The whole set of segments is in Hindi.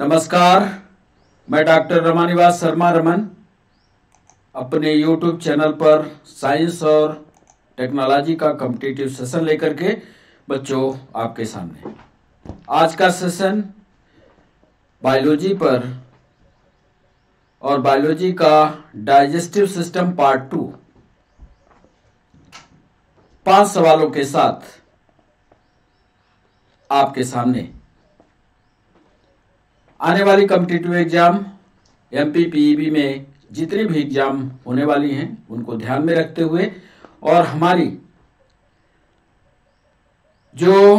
नमस्कार, मैं डॉक्टर रमानिवास शर्मा रमन अपने YouTube चैनल पर साइंस और टेक्नोलॉजी का कॉम्पिटिटिव सेशन लेकर के बच्चों आपके सामने। आज का सेशन बायोलॉजी पर और बायोलॉजी का डाइजेस्टिव सिस्टम पार्ट 2 5 सवालों के साथ आपके सामने। आने वाली कॉम्पिटिटिव एग्जाम एमपी पीईबी में जितनी भी एग्जाम होने वाली हैं उनको ध्यान में रखते हुए और हमारी जो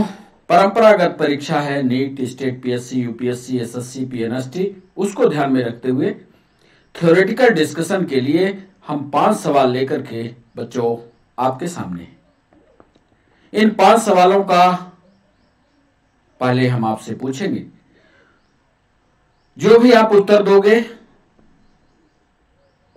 परंपरागत परीक्षा है NEET, state, PSC, UPSC, SSC, PNST, उसको ध्यान में रखते हुए थ्योरेटिकल डिस्कशन के लिए हम 5 सवाल लेकर के बच्चों आपके सामने हैं। इन 5 सवालों का पहले हम आपसे पूछेंगे, जो भी आप उत्तर दोगे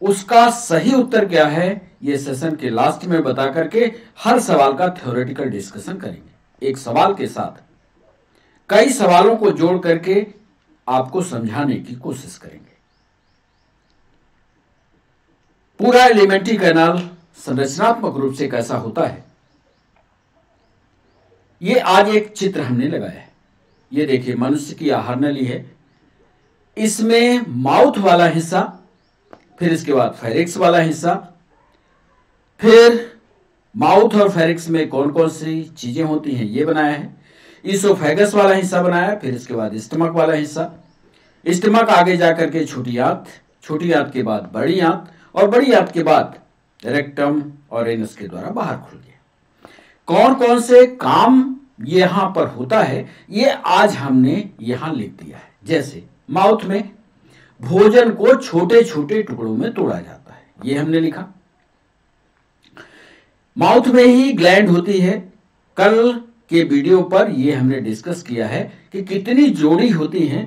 उसका सही उत्तर क्या है ये सेशन के लास्ट में बता करके हर सवाल का थ्योरेटिकल डिस्कशन करेंगे। एक सवाल के साथ कई सवालों को जोड़ करके आपको समझाने की कोशिश करेंगे। पूरा एलिमेंट्री कैनाल संरचनात्मक रूप से कैसा होता है, ये आज एक चित्र हमने लगाया है। ये देखिए, मनुष्य की आहार नली है। इसमें माउथ वाला हिस्सा, फिर इसके बाद फेरिक्स वाला हिस्सा, फिर माउथ और फेरिक्स में कौन कौन सी चीजें होती हैं ये बनाया है। इसोफेगस वाला हिस्सा बनाया है, फिर इसके बाद स्टमक वाला हिस्सा। स्टमक आगे जाकर के छोटी आंत, छोटी आंत के बाद बड़ी आंत, और बड़ी आंत के बाद रेक्टम और एनस के द्वारा बाहर खुल गया। कौन कौन से काम यहां पर होता है ये आज हमने यहां लिख दिया है। जैसे माउथ में भोजन को छोटे छोटे टुकड़ों में तोड़ा जाता है, ये हमने लिखा। माउथ में ही ग्लैंड होती है। कल के वीडियो पर ये हमने डिस्कस किया है कि कितनी जोड़ी होती हैं।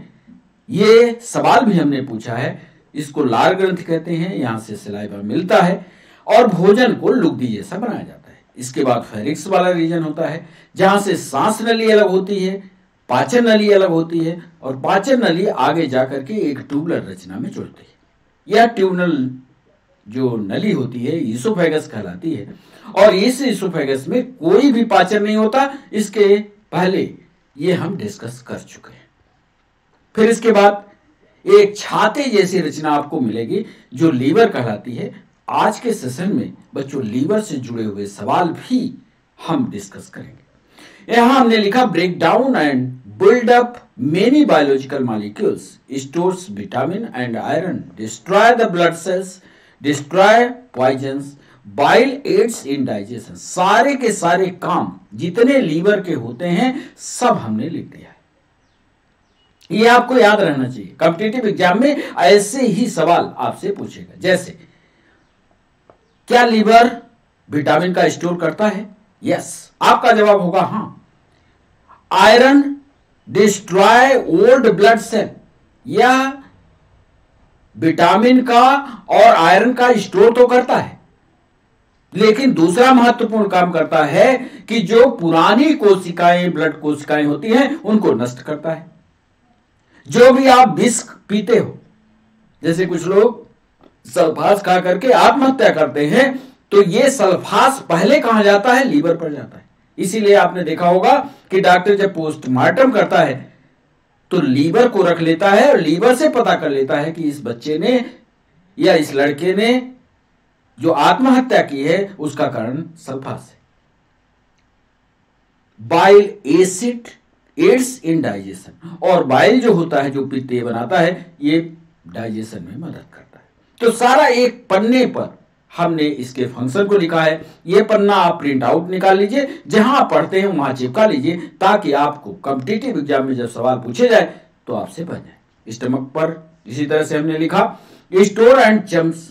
ये सवाल भी हमने पूछा है। इसको लार ग्रंथि कहते हैं, यहां से सलाइवा मिलता है और भोजन को लुगदी जैसा बनाया जाता है। इसके बाद फेरिक्स वाला रीजन होता है जहां से सांस नली अलग होती है, पाचन नली अलग होती है, और पाचन नली आगे जाकर के एक ट्यूबुलर रचना में जुड़ती है। यह ट्यूबुलर जो नली होती है इसोफेगस कहलाती है, और इस इसोफेगस में कोई भी पाचन नहीं होता। इसके पहले ये हम डिस्कस कर चुके हैं। फिर इसके बाद एक छाते जैसी रचना आपको मिलेगी जो लीवर कहलाती है। आज के सेशन में बच्चों लीवर से जुड़े हुए सवाल भी हम डिस्कस करेंगे। यहां हमने लिखा, break down and build up many biological molecules, stores vitamin and iron, destroy the blood cells, destroy poisons, bile aids in digestion। सारे के सारे काम जितने लीवर के होते हैं सब हमने लिख दिया है। ये आपको याद रहना चाहिए। कॉम्पिटिटिव एग्जाम में ऐसे ही सवाल आपसे पूछेगा। जैसे, क्या लीवर विटामिन का स्टोर करता है? यस, आपका जवाब होगा हाँ। Iron destroy old blood cell, यह विटामिन का और आयरन का स्टोर तो करता है, लेकिन दूसरा महत्वपूर्ण काम करता है कि जो पुरानी कोशिकाएं, ब्लड कोशिकाएं होती हैं उनको नष्ट करता है। जो भी आप विष पीते हो, जैसे कुछ लोग सल्फास खा करके आत्महत्या करते हैं, तो ये सल्फास पहले कहां जाता है? लीवर पर जाता है। इसीलिए आपने देखा होगा कि डॉक्टर जब पोस्टमार्टम करता है तो लीवर को रख लेता है और लीवर से पता कर लेता है कि इस बच्चे ने या इस लड़के ने जो आत्महत्या की है उसका कारण सल्फास है। Bile acid aids in digestion, और बाइल जो होता है जो पित्त बनाता है ये डाइजेशन में मदद करता है। तो सारा एक पन्ने पर हमने इसके फंक्शन को लिखा है। ये पन्ना आप प्रिंट आउट निकाल लीजिए, जहां आप पढ़ते हैं वहां चिपका लीजिए, ताकि आपको कॉम्पिटिटिव एग्जाम में जब सवाल पूछे जाए तो आपसे बन जाए। स्टमक पर इसी तरह से हमने लिखा, store and chums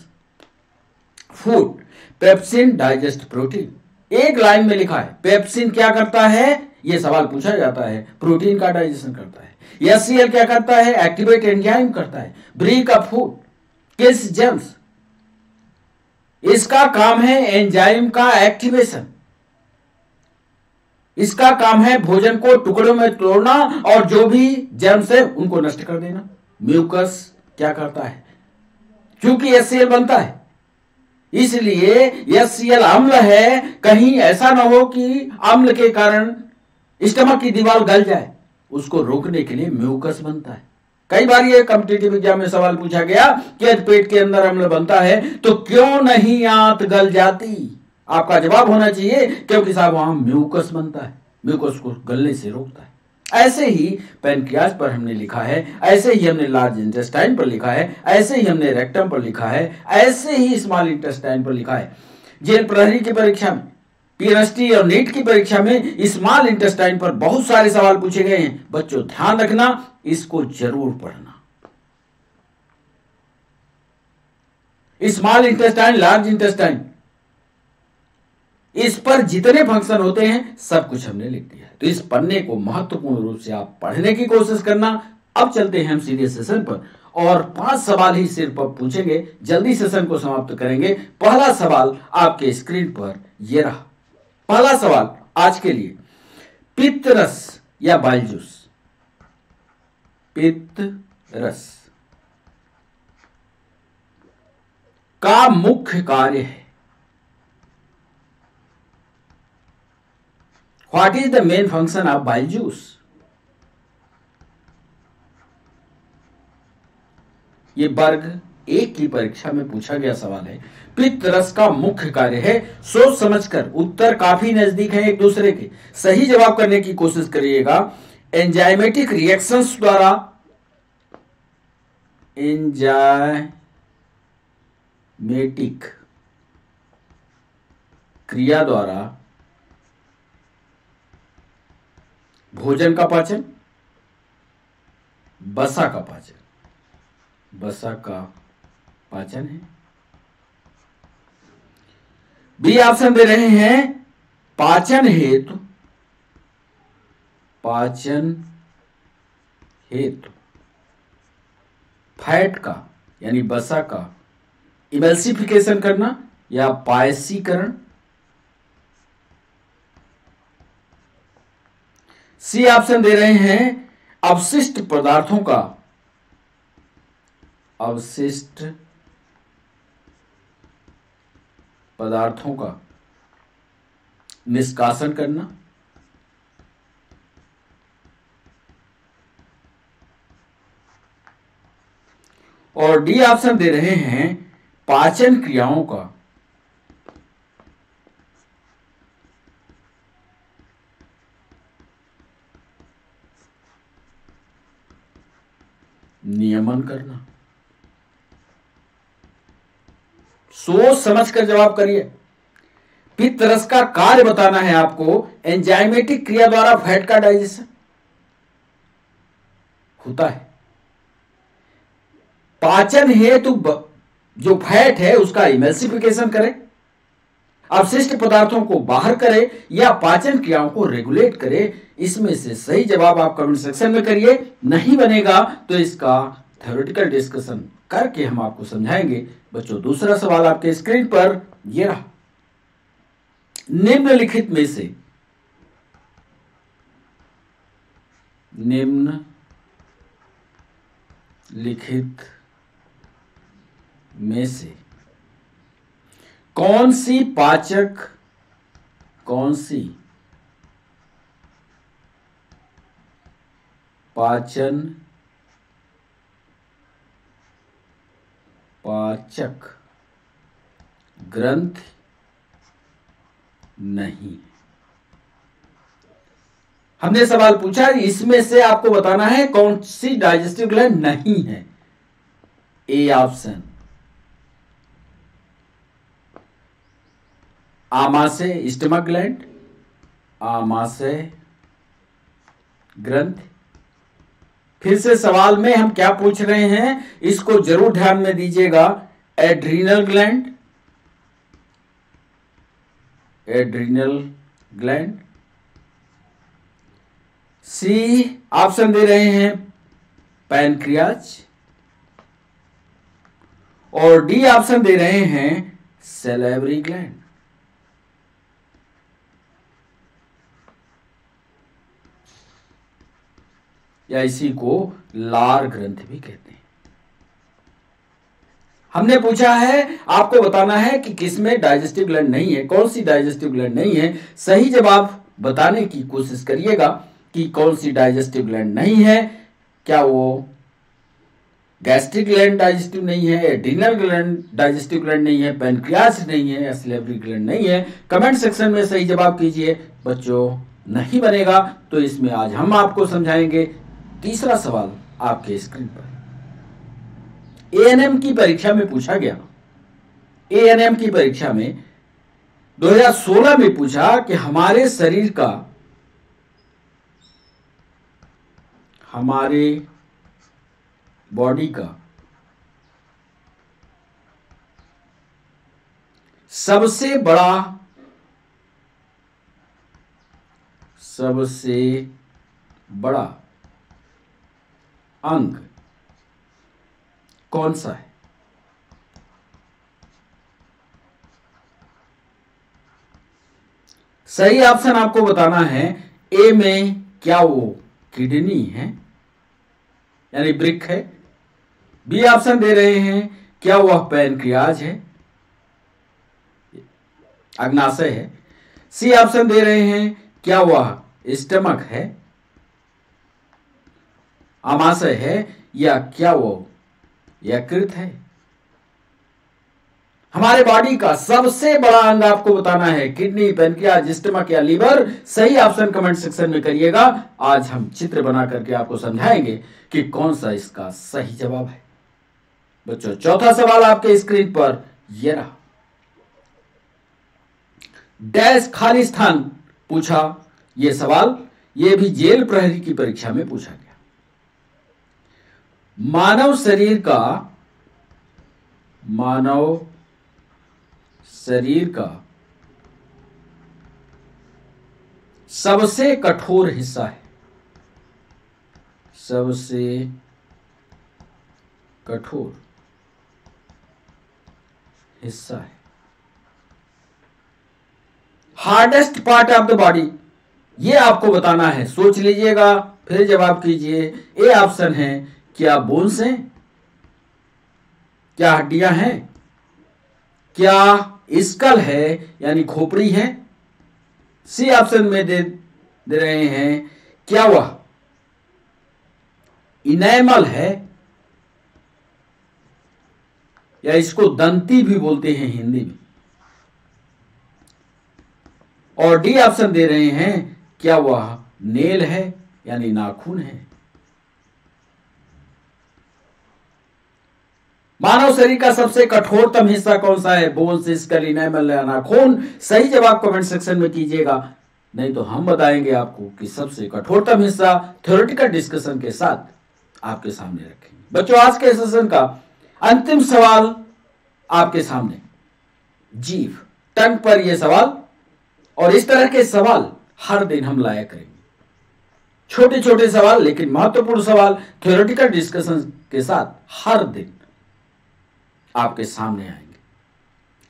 food, pepsin digest protein. एक लाइन में लिखा है पेप्सिन क्या करता है, ये सवाल पूछा जाता है। प्रोटीन का डाइजेशन करता है। HCl क्या करता है? एक्टिवेट एंजाइम करता है। ब्रेक अप फूड, किस जेम्स, इसका काम है एंजाइम का एक्टिवेशन। इसका काम है भोजन को टुकड़ों में तोड़ना और जो भी जर्म्स है उनको नष्ट कर देना। म्यूकस क्या करता है? क्योंकि HCl बनता है, इसलिए HCl अम्ल है। कहीं ऐसा ना हो कि अम्ल के कारण स्टमक की दीवार गल जाए, उसको रोकने के लिए म्यूकस बनता है। कई बार ये कॉम्पिटिटिव एग्जाम में सवाल पूछा गया कि यदि पेट के अंदर अम्ल बनता है तो क्यों नहीं आंत गल जाती? आपका जवाब होना चाहिए क्योंकि साहब वहां म्यूकस बनता है, म्यूकस को गलने से रोकता है। ऐसे ही पैनक्रियाज पर हमने लिखा है, ऐसे ही हमने लार्ज इंटेस्टाइन पर लिखा है, ऐसे ही हमने रेक्टम पर लिखा है, ऐसे ही स्मॉल इंटेस्टाइन पर लिखा है। जेल प्रहरी की परीक्षा में, पीएनएसटी और नीट की परीक्षा में स्मॉल इंटेस्टाइन पर बहुत सारे सवाल पूछे गए हैं। बच्चों ध्यान रखना, इसको जरूर पढ़ना। स्मॉल इंटेस्टाइन, लार्ज इंटेस्टाइन, इस पर जितने फंक्शन होते हैं सब कुछ हमने लिख दिया है। तो इस पन्ने को महत्वपूर्ण रूप से आप पढ़ने की कोशिश करना। अब चलते हैं हम सीधे सेशन पर और 5 सवाल ही सिर्फ अब पूछेंगे, जल्दी सेशन को समाप्त करेंगे। पहला सवाल आपके स्क्रीन पर यह रहा। पहला सवाल आज के लिए, पित्त रस या बाइल जूस, पित्त रस का मुख्य कार्य है। What is the main function of bile juice? ये वर्ग 1 की परीक्षा में पूछा गया सवाल है। पित्त रस का मुख्य कार्य है। सोच समझकर, उत्तर काफी नजदीक है एक दूसरे के, सही जवाब करने की कोशिश करिएगा। एंजाइमेटिक रिएक्शंस द्वारा, एंजाइमेटिक क्रिया द्वारा भोजन का पाचन, वसा का पाचन, वसा का पाचन है। बी ऑप्शन दे रहे हैं, पाचन हेतु, पाचन हेतु फैट का यानी वसा का इमल्सिफिकेशन करना या पायसीकरण। सी ऑप्शन दे रहे हैं, अवशिष्ट पदार्थों का, अवशिष्ट पदार्थों का निष्कासन करना। और डी ऑप्शन दे रहे हैं, पाचन क्रियाओं का नियमन करना। सोच समझकर जवाब करिए। पित्त रस का कार्य बताना है आपको। एंजाइमेटिक क्रिया द्वारा फैट का डाइजेशन होता है। पाचन हेतु जो फैट है उसका इमल्सिफिकेशन करे, अवशिष्ट पदार्थों को बाहर करे या पाचन क्रियाओं को रेगुलेट करे। इसमें से सही जवाब आप कमेंट सेक्शन में करिए। नहीं बनेगा तो इसका थ्योरेटिकल डिस्कशन करके हम आपको समझाएंगे। बच्चों दूसरा सवाल आपके स्क्रीन पर यह रहा। निम्नलिखित में से, निम्नलिखित में से कौन सी पाचक ग्रंथि नहीं? हमने सवाल पूछा, इसमें से आपको बताना है कौन सी डाइजेस्टिव ग्लैंड नहीं है। ए ऑप्शन, आमाशय स्टमक ग्लैंड, आमाशय ग्रंथि। फिर से सवाल में हम क्या पूछ रहे हैं इसको जरूर ध्यान में दीजिएगा। Adrenal gland, adrenal gland. C option दे रहे हैं, पैनक्रियाज। और डी ऑप्शन दे रहे हैं, सैलिवरी ग्लैंड। या इसी को लार ग्रंथि भी कहते हैं। हमने पूछा है, आपको बताना है कि किसमें डाइजेस्टिव ग्लैंड नहीं है, कौन सी डाइजेस्टिव ग्लैंड नहीं है। सही जवाब बताने की कोशिश करिएगा कि कौन सी डाइजेस्टिव ग्लैंड नहीं है। क्या वो गैस्ट्रिक ग्लैंड डाइजेस्टिव नहीं है, एड्रिनल ग्लैंड डाइजेस्टिव ग्लैंड नहीं है, पैनक्रियाज नहीं है, या सलेवरी ग्लैंड नहीं है। कमेंट सेक्शन में सही जवाब कीजिए। बच्चों, नहीं बनेगा तो इसमें आज हम आपको समझाएंगे। तीसरा सवाल आपके स्क्रीन पर एएनएम की परीक्षा में पूछा गया। एएनएम की परीक्षा में 2016 में पूछा कि हमारे शरीर का, हमारे बॉडी का सबसे बड़ा अंग कौन सा है? सही ऑप्शन आपको बताना है। ए में क्या वो किडनी है, यानी वृक्क है। बी ऑप्शन दे रहे हैं, क्या वह पैनक्रियाज है, अग्नाशय है। सी ऑप्शन दे रहे हैं, क्या वह स्टमक है, आमाशय है, या क्या वो यकृत है। हमारे बॉडी का सबसे बड़ा अंग आपको बताना है, किडनी, पैनक्रियाज, स्टमक या लीवर। सही ऑप्शन कमेंट सेक्शन में करिएगा। आज हम चित्र बना करके आपको समझाएंगे कि कौन सा इसका सही जवाब है। बच्चों, चौथा सवाल आपके स्क्रीन पर यह रहा। डैश खाली स्थान पूछा यह सवाल, यह भी जेल प्रहरी की परीक्षा में पूछा गया। मानव शरीर का सबसे कठोर हिस्सा है, सबसे कठोर हिस्सा है, hardest part of the body. यह आपको बताना है। सोच लीजिएगा, फिर जवाब कीजिए। ए ऑप्शन है, क्या बोन्स हैं, क्या हड्डियां हैं, क्या स्कल है यानी खोपड़ी है। सी ऑप्शन में दे रहे हैं, क्या वह इनेमल है, या इसको दंती भी बोलते हैं हिंदी में। और डी ऑप्शन दे रहे हैं, क्या वह नेल है यानी नाखून है। मानव शरीर का सबसे कठोरतम हिस्सा कौन सा है? बोन्स, स्कल, इनेमल या नाखून। सही जवाब कमेंट सेक्शन में कीजिएगा, नहीं तो हम बताएंगे आपको कि सबसे कठोरतम हिस्सा। थ्योरेटिकल डिस्कशन के साथ आपके सामने रखेंगे। बच्चों, आज के सेशन का अंतिम सवाल आपके सामने, जीभ, टंग पर यह सवाल। और इस तरह के सवाल हर दिन हम लाया करेंगे। छोटे छोटे सवाल लेकिन महत्वपूर्ण सवाल थ्योरेटिकल डिस्कशन के साथ हर दिन आपके सामने आएंगे।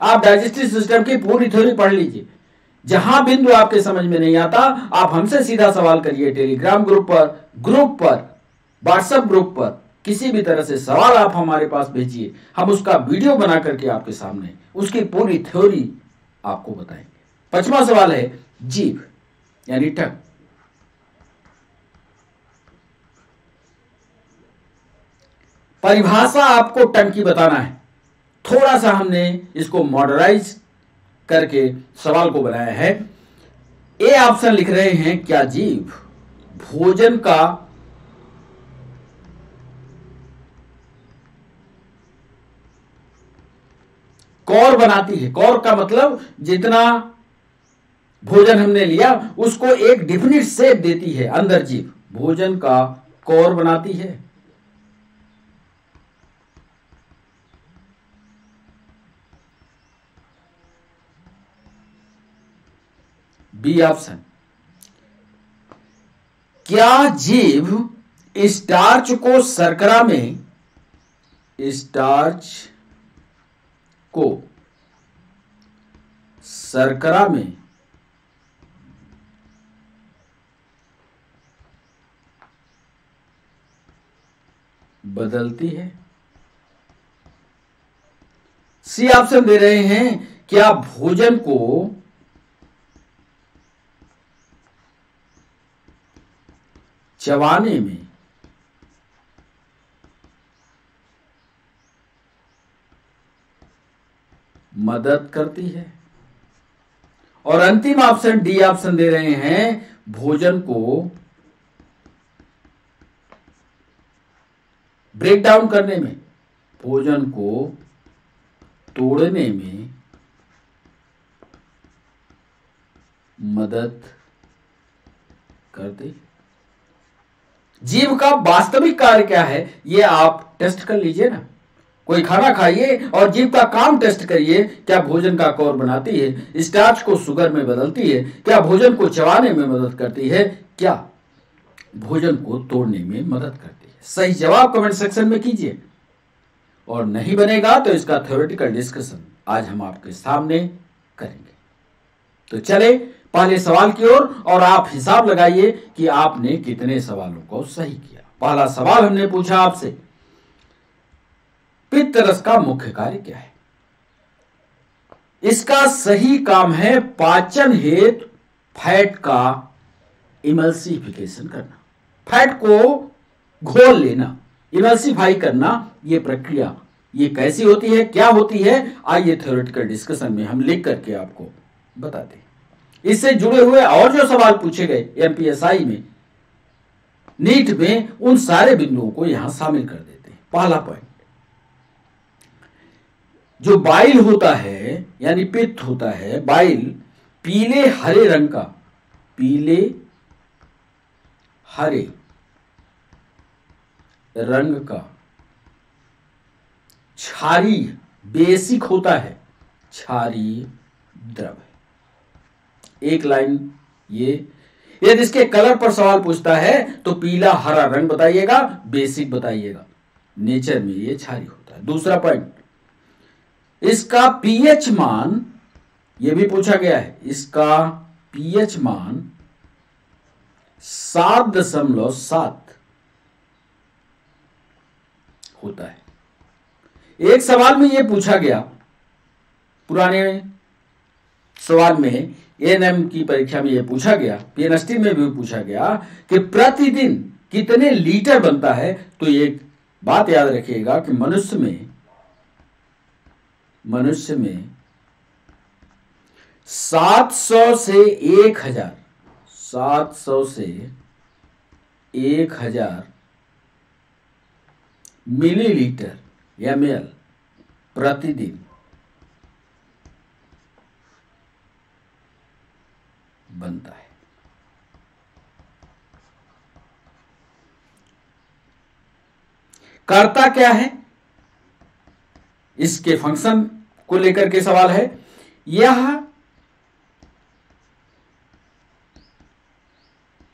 आप डाइजेस्टिव सिस्टम की पूरी थ्योरी पढ़ लीजिए। जहां बिंदु आपके समझ में नहीं आता, आप हमसे सीधा सवाल करिए। टेलीग्राम ग्रुप पर, व्हाट्सएप ग्रुप पर, किसी भी तरह से सवाल आप हमारे पास भेजिए। हम उसका वीडियो बना करके आपके सामने उसकी पूरी थ्योरी आपको बताएंगे। 5वां सवाल है, जीभ यानी टंग। परिभाषा आपको टंग की बताना है। थोड़ा सा हमने इसको मॉडराइज करके सवाल को बनाया है। ए ऑप्शन लिख रहे हैं, क्या जीभ भोजन का कौर बनाती है? कौर का मतलब जितना भोजन हमने लिया उसको एक डिफिनिट शेप देती है। अंदर जीभ भोजन का कौर बनाती है। बी ऑप्शन, क्या जीभ स्टार्च को शर्करा में बदलती है। सी ऑप्शन दे रहे हैं, क्या भोजन को चबाने में मदद करती है। और अंतिम ऑप्शन डी ऑप्शन दे रहे हैं, भोजन को ब्रेक डाउन करने में, भोजन को तोड़ने में मदद करती। जीभ का वास्तविक कार्य क्या है, ये आप टेस्ट कर लीजिए ना। कोई खाना खाइए और जीभ का काम टेस्ट करिए। क्या भोजन का कौर बनाती है, स्टार्च को शुगर में बदलती है, क्या भोजन को चबाने में मदद करती है, क्या भोजन को तोड़ने में मदद करती है। सही जवाब कमेंट सेक्शन में कीजिए। और नहीं बनेगा तो इसका थ्योरेटिकल डिस्कशन आज हम आपके सामने करेंगे। तो चले पहले सवाल की ओर, और आप हिसाब लगाइए कि आपने कितने सवालों को सही किया। पहला सवाल हमने पूछा आपसे, पित्त रस का मुख्य कार्य क्या है। इसका सही काम है पाचन हेतु फैट का इमल्सिफिकेशन करना, फैट को घोल लेना, इमल्सिफाई करना। यह प्रक्रिया ये कैसी होती है, क्या होती है, आइए थ्योरेटिकल डिस्कशन में हम लिख करके आपको बताते हैं। इससे जुड़े हुए और जो सवाल पूछे गए एमपीएसआई में, नीट में, उन सारे बिंदुओं को यहां शामिल कर देते हैं। पहला पॉइंट, जो बाइल होता है यानी पित्त होता है, बाइल पीले हरे रंग का, पीले हरे रंग का क्षारीय बेसिक होता है, क्षारीय द्रव है। एक लाइन ये, यदि इसके कलर पर सवाल पूछता है तो पीला हरा रंग बताइएगा, बेसिक बताइएगा। नेचर में ये क्षारीय होता है। दूसरा पॉइंट, इसका पीएच मान, यह भी पूछा गया है, इसका पीएच मान 7.7 होता है। एक सवाल में यह पूछा गया, पुराने सवाल में एएनएम की परीक्षा में यह पूछा गया, पीएनएसटी में भी पूछा गया कि प्रतिदिन कितने लीटर बनता है। तो एक बात याद रखिएगा कि मनुष्य में 700 से 1000, 700 से 1000 मिलीलीटर ml प्रतिदिन बनता है। करता क्या है, इसके फंक्शन को लेकर के सवाल है। यह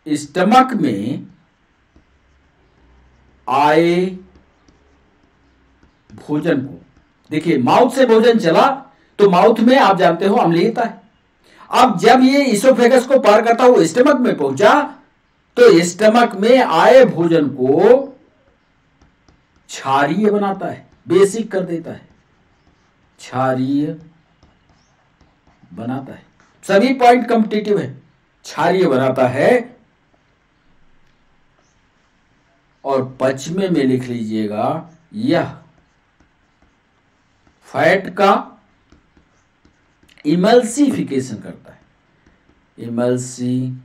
स्टमक में आए भोजन को, देखिए माउथ से भोजन चला तो माउथ में आप जानते हो अम्लीयता है। अब जब ये इसोफेगस को पार करता हुआ स्टमक में पहुंचा तो स्टमक में आए भोजन को क्षारीय बनाता है, बेसिक कर देता है, क्षारीय बनाता है। सभी पॉइंट कॉम्पिटिटिव है, क्षारीय बनाता है। और पचमे में लिख लीजिएगा, यह फैट का इमल्सिफिकेशन करता है, इमल्सिफिकेशन।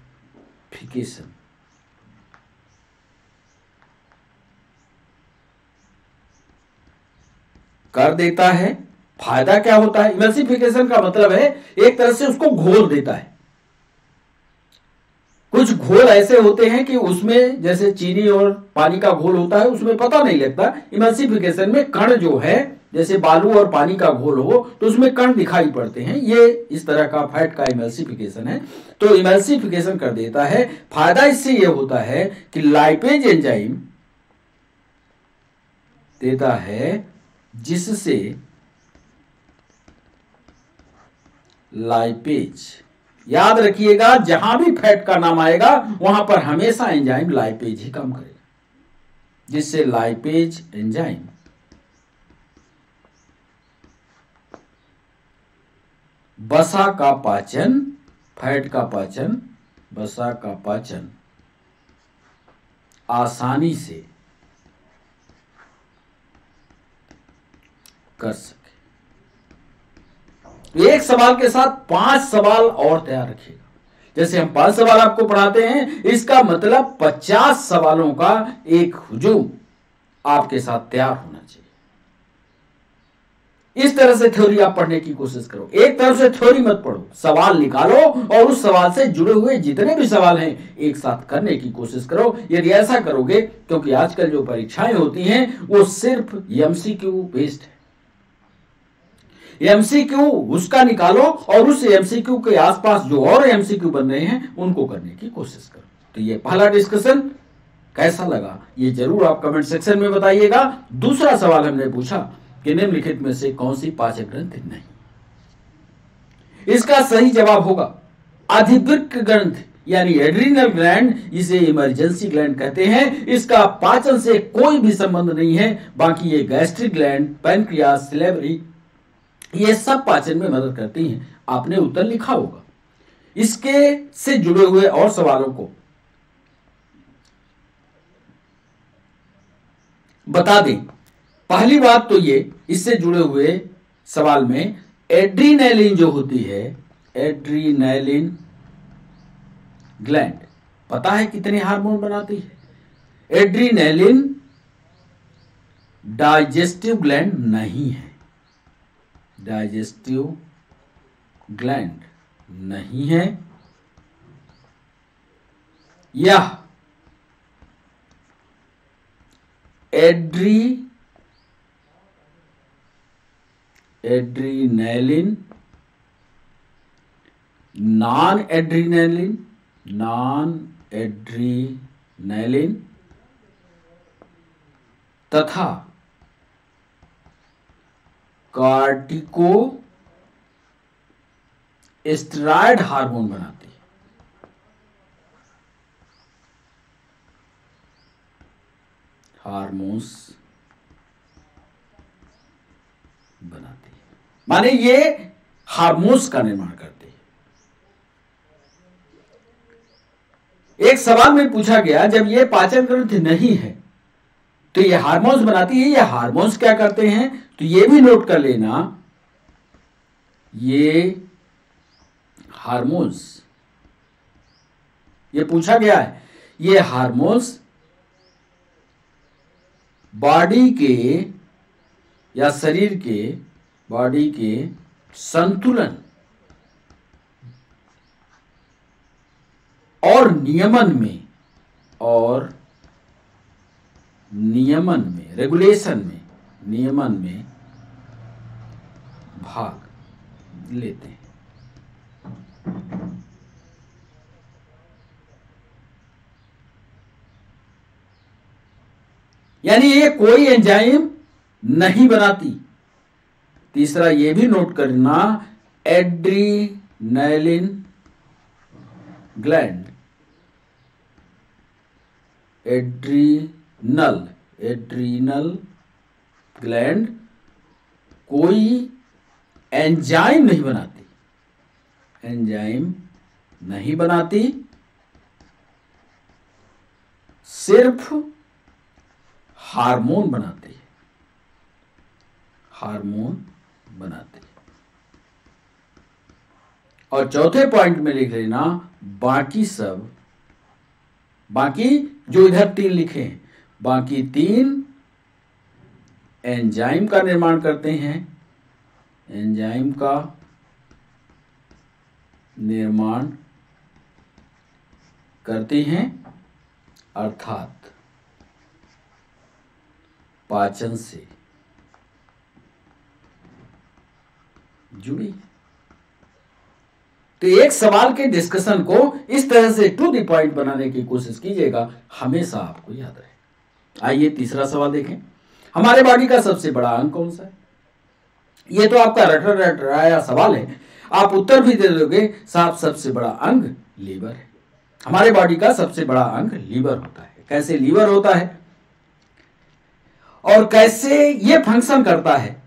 कर देता है। फायदा क्या होता है, इमल्सिफिकेशन का मतलब है एक तरह से उसको घोल देता है। कुछ घोल ऐसे होते हैं कि उसमें जैसे चीनी और पानी का घोल होता है, उसमें पता नहीं लगता। इमल्सिफिकेशन में कण जो है, जैसे बालू और पानी का घोल हो तो उसमें कण दिखाई पड़ते हैं। ये इस तरह का फैट का इमल्सिफिकेशन है। तो इमल्सिफिकेशन कर देता है। फायदा इससे यह होता है कि लाइपेज एंजाइम देता है, जिससे लाइपेज, याद रखिएगा जहां भी फैट का नाम आएगा वहां पर हमेशा एंजाइम लाइपेज ही काम करेगा। जिससे लाइपेज एंजाइम वसा का पाचन, फैट का पाचन, वसा का पाचन आसानी से कर सके। एक सवाल के साथ 5 सवाल और तैयार रखिएगा। जैसे हम 5 सवाल आपको पढ़ाते हैं, इसका मतलब 50 सवालों का एक हुजूम आपके साथ तैयार होना चाहिए। इस तरह से थ्योरी आप पढ़ने की कोशिश करो। एक तरफ से थ्योरी मत पढ़ो, सवाल निकालो और उस सवाल से जुड़े हुए जितने भी सवाल हैं एक साथ करने की कोशिश करो। यदि ऐसा करोगे, क्योंकि आजकल जो परीक्षाएं होती हैं वो सिर्फ एमसीक्यू बेस्ड है। एमसीक्यू उसका निकालो और उस एमसीक्यू के आसपास जो और एमसीक्यू बन रहे हैं उनको करने की कोशिश करो। तो ये पहला डिस्कशन कैसा लगा ये जरूर आप कमेंट सेक्शन में बताइएगा। दूसरा सवाल हमने पूछा कि निम्नलिखित में से कौन सी पाचक ग्रंथि नहीं। इसका सही जवाब होगा अधिवृक्क ग्रंथि यानी एड्रीनल ग्लैंड, जिसे इमरजेंसी ग्लैंड कहते हैं। इसका पाचन से कोई भी संबंध नहीं है। बाकी ये गैस्ट्रिक ग्लैंड, पैनक्रियास, सिलेवरी, ये सब पाचन में मदद करती हैं। आपने उत्तर लिखा होगा। इसके से जुड़े हुए और सवालों को बता दें। पहली बात तो ये, इससे जुड़े हुए सवाल में एड्रीनलिन जो होती है, एड्रीनलिन ग्लैंड पता है कितने हार्मोन बनाती है? एड्रीनलिन डाइजेस्टिव ग्लैंड नहीं है, डाइजेस्टिव ग्लैंड नहीं है। यह एड्रीनलिन, नॉन एड्रीनलिन तथा कार्टिको स्टेरॉयड हार्मोन बनाती है। हार्मोन्स बनाती है, माने ये हार्मोन्स का निर्माण करती है। एक सवाल में पूछा गया, जब ये पाचन ग्रंथि नहीं है तो ये हार्मोन्स बनाती है, ये हार्मोन्स क्या करते हैं? तो ये भी नोट कर लेना, ये हार्मोन्स, ये पूछा गया है, ये हार्मोन्स बॉडी के या शरीर के, बॉडी के संतुलन और नियमन में, रेगुलेशन में, नियमन में भाग लेते हैं। यानी ये कोई एंजाइम नहीं बनाती। तीसरा ये भी नोट करना, एड्रीनलिन ग्लैंड, एड्रीनल ग्लैंड कोई एंजाइम नहीं बनाती, एंजाइम नहीं बनाती, सिर्फ हार्मोन बनाती है, हार्मोन बनाती है। और चौथे पॉइंट में लिख लेना, बाकी सब, बाकी जो इधर 3 लिखे हैं, बाकी 3 एंजाइम का निर्माण करते हैं, एंजाइम का निर्माण करते हैं, अर्थात पाचन से जुड़ी। तो एक सवाल के डिस्कशन को इस तरह से टू द पॉइंट बनाने की कोशिश कीजिएगा, हमेशा आपको याद रहे। आइए तीसरा सवाल देखें। हमारे बॉडी का सबसे बड़ा अंग कौन सा है? ये तो आपका रटाया सवाल है, आप उत्तर भी दे दोगे साहब सबसे बड़ा अंग लीवर है। हमारे बॉडी का सबसे बड़ा अंग लीवर होता है। कैसे लीवर होता है? और कैसे ये फंक्शन करता है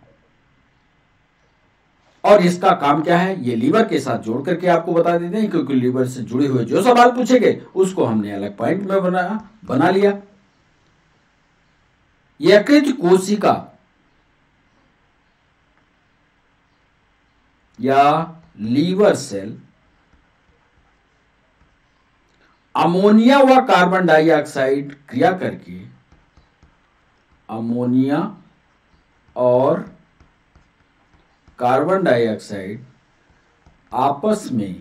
और इसका काम क्या है, ये लीवर के साथ जोड़ करके आपको बता देते हैं, क्योंकि लीवर से जुड़े हुए जो सवाल पूछे गए उसको हमने अलग पॉइंट में बना लिया। यकृत कोशिका या लीवर सेल अमोनिया व कार्बन डाइऑक्साइड क्रिया करके अमोनिया और कार्बन डाइऑक्साइड आपस में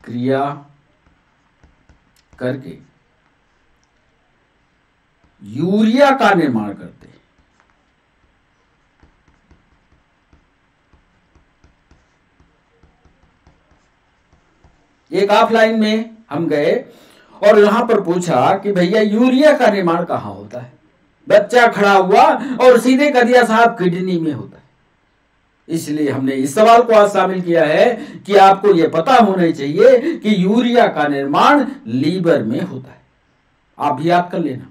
क्रिया करके यूरिया का निर्माण करते हैं। एक ऑफलाइन में हम गए और यहां पर पूछा कि भैया यूरिया का निर्माण कहां होता है। बच्चा खड़ा हुआ और सीधे कह दिया साहब किडनी में होता है। इसलिए हमने इस सवाल को आज शामिल किया है कि आपको यह पता होना चाहिए कि यूरिया का निर्माण लीवर में होता है। आप भी याद कर लेना,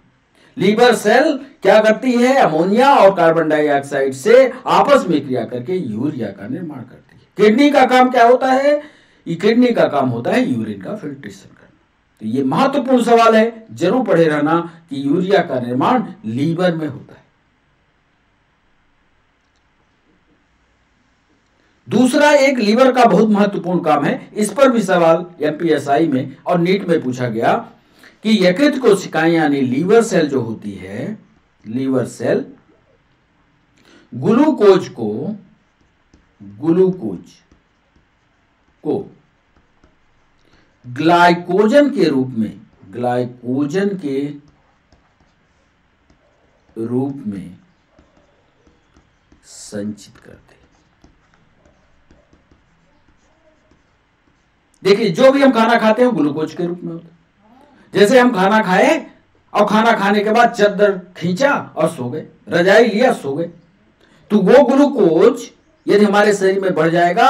लीवर सेल क्या करती है, अमोनिया और कार्बन डाइऑक्साइड से आपस में क्रिया करके यूरिया का निर्माण करती है। किडनी का काम क्या होता है, किडनी का काम होता है यूरिन का फिल्ट्रेशन करना। तो ये महत्वपूर्ण सवाल है, जरूर पढ़े रहना कि यूरिया का निर्माण लीवर में होता है। दूसरा एक लीवर का बहुत महत्वपूर्ण काम है, इस पर भी सवाल एमपीएसआई में और नीट में पूछा गया कि यकृत कोशिकाएं यानी लीवर सेल जो होती है, लीवर सेल ग्लूकोज को ग्लाइकोजन के रूप में संचित करते। देखिए, जो भी हम खाना खाते हैं ग्लूकोज के रूप में होता है। जैसे हम खाना खाए और खाना खाने के बाद चादर खींचा और सो गए, रजाई लिया सो गए, तो वो ग्लूकोज यदि हमारे शरीर में बढ़ जाएगा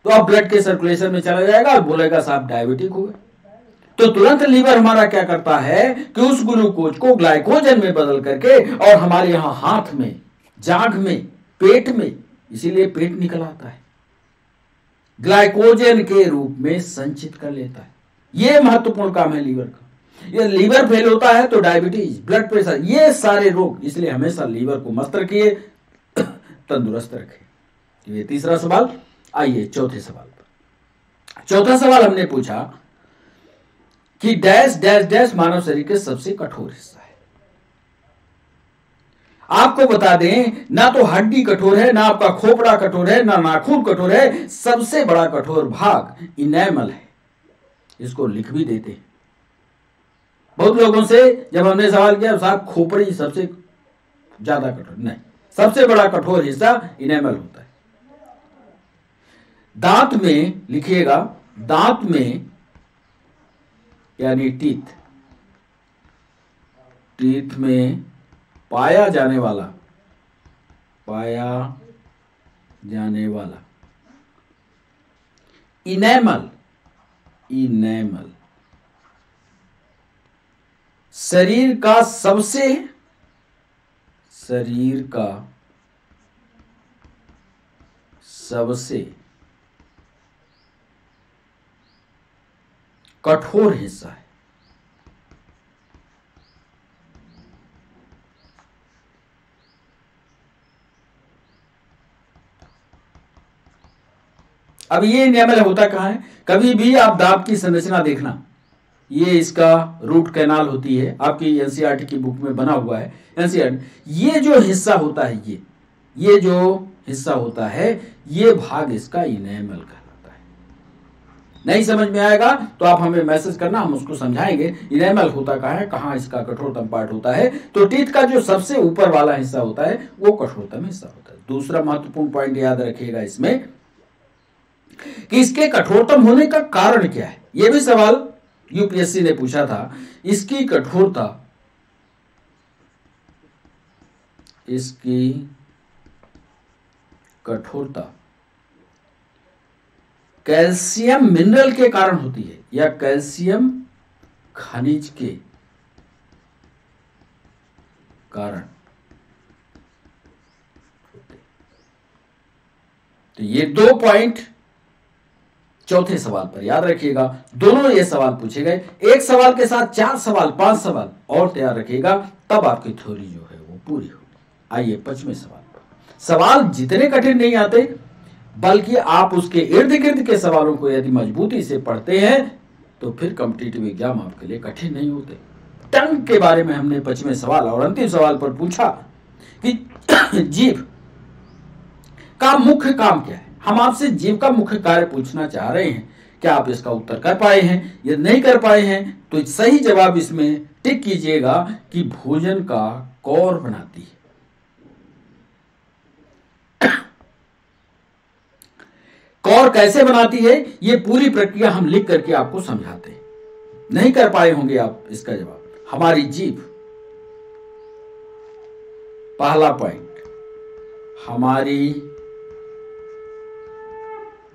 तो अब ब्लड के सर्कुलेशन में चला जाएगा और बोलेगा साहब डायबिटिक हो गए। तो तुरंत लीवर हमारा क्या करता है कि उस ग्लूकोज को ग्लाइकोजन में बदल करके और हमारे यहां हाथ में, जांघ में, पेट में, इसीलिए पेट निकल आता है, ग्लाइकोजन के रूप में संचित कर लेता है। यह महत्वपूर्ण काम है लीवर का। ये लीवर फेल होता है तो डायबिटीज, ब्लड प्रेशर, ये सारे रोग, इसलिए हमेशा लीवर को मस्त रखिए, तंदुरुस्त रखिए। ये तीसरा सवाल। आइए चौथे सवाल पर। चौथा सवाल हमने पूछा कि डैश डैश डैश मानव शरीर के सबसे कठोर हिस्सा है। आपको बता दें, ना तो हड्डी कठोर है, ना आपका खोपड़ा कठोर है, ना नाखून कठोर है, सबसे बड़ा कठोर भाग इनेमल है। इसको लिख भी देते हैं। बहुत लोगों से जब हमने सवाल किया साहब खोपड़ी सबसे ज्यादा कठोर, नहीं, सबसे बड़ा कठोर हिस्सा इनेमल होता है। दांत में लिखिएगा, दांत में यानी टीथ में पाया जाने वाला इनेमल शरीर का सबसे कठोर हिस्सा है। अब ये इनेमल होता कहां है? कभी भी आप दांत की संरचना देखना, ये इसका रूट कैनाल होती है, आपकी एनसीईआरटी की बुक में बना हुआ है एनसीईआरटी। ये जो हिस्सा होता है, ये जो हिस्सा होता है, ये भाग इसका इनेमल कहलाता है। नहीं समझ में आएगा तो आप हमें मैसेज करना, हम उसको समझाएंगे इनेमल होता कहां है, कहां इसका कठोरतम पार्ट होता है। तो टीथ का जो सबसे ऊपर वाला हिस्सा होता है वो कठोरतम हिस्सा होता है। दूसरा महत्वपूर्ण पॉइंट याद रखिएगा इसमें कि इसके कठोरतम होने का कारण क्या है। यह भी सवाल यूपीएससी ने पूछा था। इसकी कठोरता कैल्शियम मिनरल के कारण होती है या कैल्शियम खनिज के कारण होते। तो ये 2 पॉइंट चौथे सवाल पर याद रखिएगा। दोनों ये सवाल पूछे गए, एक सवाल के साथ 4 सवाल 5 सवाल और तैयार रखिएगा, तब आपकी थ्योरी जो है वो पूरी होगी। आइए 25वें सवाल पर। सवाल जितने कठिन नहीं आते, बल्कि आप उसके इर्द गिर्द के सवालों को यदि मजबूती से पढ़ते हैं तो फिर कॉम्पिटिटिव एग्जाम आपके लिए कठिन नहीं होते। टंग के बारे में हमने 25वें सवाल और अंतिम सवाल पर पूछा कि जीभ का मुख्य काम क्या है। हम आपसे जीव का मुख्य कार्य पूछना चाह रहे हैं। क्या आप इसका उत्तर कर पाए हैं? यदि नहीं कर पाए हैं तो सही जवाब इसमें टिक कीजिएगा कि भोजन का कौर बनाती है। कौर कैसे बनाती है, ये पूरी प्रक्रिया हम लिख करके आपको समझाते हैं। नहीं कर पाए होंगे आप इसका जवाब। हमारी जीभ, पहला पॉइंट, हमारी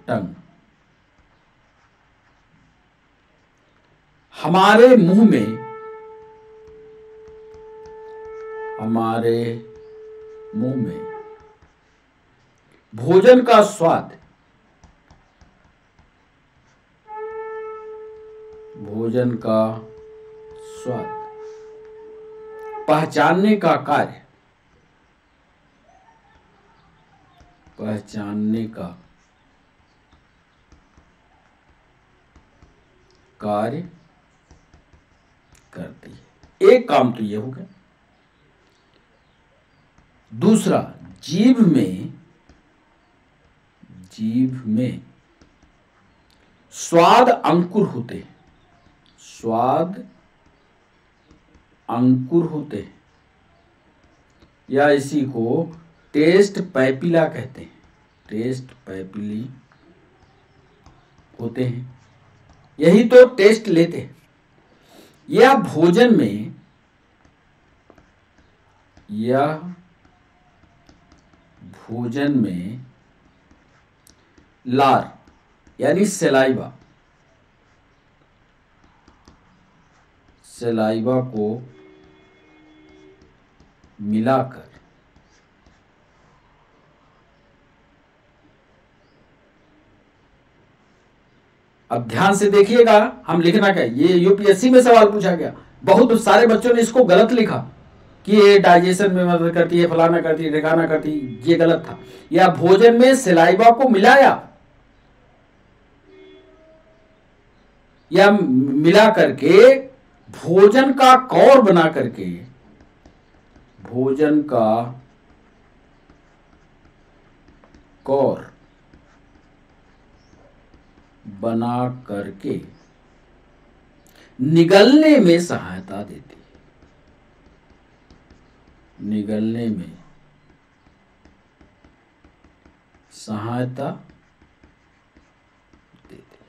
टंग हमारे मुंह में, भोजन का स्वाद, पहचानने का कार्य, करती है। एक काम तो ये हो गया। दूसरा, जीभ में स्वाद अंकुर होते हैं, या इसी को टेस्ट पैपिला कहते हैं। टेस्ट पैपिली होते हैं, यही तो टेस्ट लेते हैं। यह भोजन में लार यानी सलाइवा को मिलाकर अब ध्यान से देखिएगा, हम लिखना क्या, ये यूपीएससी में सवाल पूछा गया। बहुत सारे बच्चों ने इसको गलत लिखा कि ये डाइजेशन में मदद करती है, फलाना करती है, ढिकाना करती है। ये गलत था। या भोजन में सलाइवा को मिलाया या मिला करके भोजन का कौर बना करके, भोजन का कौर बना करके निगलने में सहायता देती है। निगलने में सहायता देती है।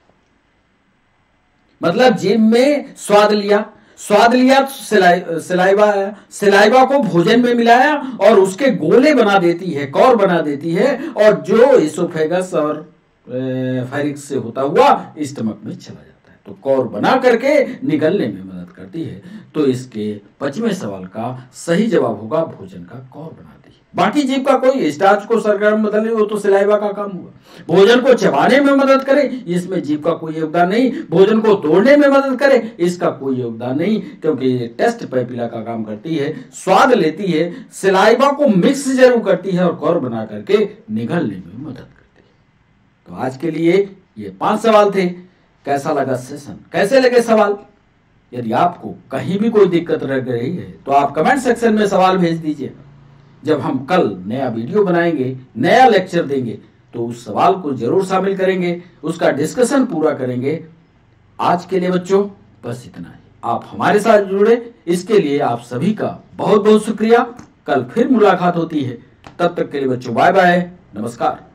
मतलब जीभ में स्वाद लिया, सलाइवा को भोजन में मिलाया और उसके गोले बना देती है, कौर बना देती है, और जो इसोफेगस और फेरिक्स से होता हुआ स्टमक में चला जाता है। तो कौर बना करके निगलने में मदद करती है। तो इसके 25वें सवाल का सही जवाब होगा भोजन का कौर बनाती है। बाकी जीभ का कोई स्टार्च को सरगर्म बदलने, वो तो सलाइवा का काम हुआ। भोजन को चबाने में मदद करे, इसमें जीभ का कोई योगदान नहीं। भोजन को तोड़ने में मदद करे, इसका कोई योगदान नहीं, क्योंकि ये टेस्ट पैपिला का काम करती है, स्वाद लेती है, सलाइवा को मिक्स जरूर करती है और कौर बना करके निगलने में मदद करती है। तो आज के लिए ये 5 सवाल थे। कैसा लगा सेशन, कैसे लगे सवाल? यदि आपको कहीं भी कोई दिक्कत रह रही है तो आप कमेंट सेक्शन में सवाल भेज दीजिए। जब हम कल नया वीडियो बनाएंगे, नया लेक्चर देंगे, तो उस सवाल को जरूर शामिल करेंगे, उसका डिस्कशन पूरा करेंगे। आज के लिए बच्चों बस इतना ही। आप हमारे साथ जुड़े, इसके लिए आप सभी का बहुत बहुत शुक्रिया। कल फिर मुलाकात होती है, तब तक के लिए बच्चों बाय बाय, नमस्कार।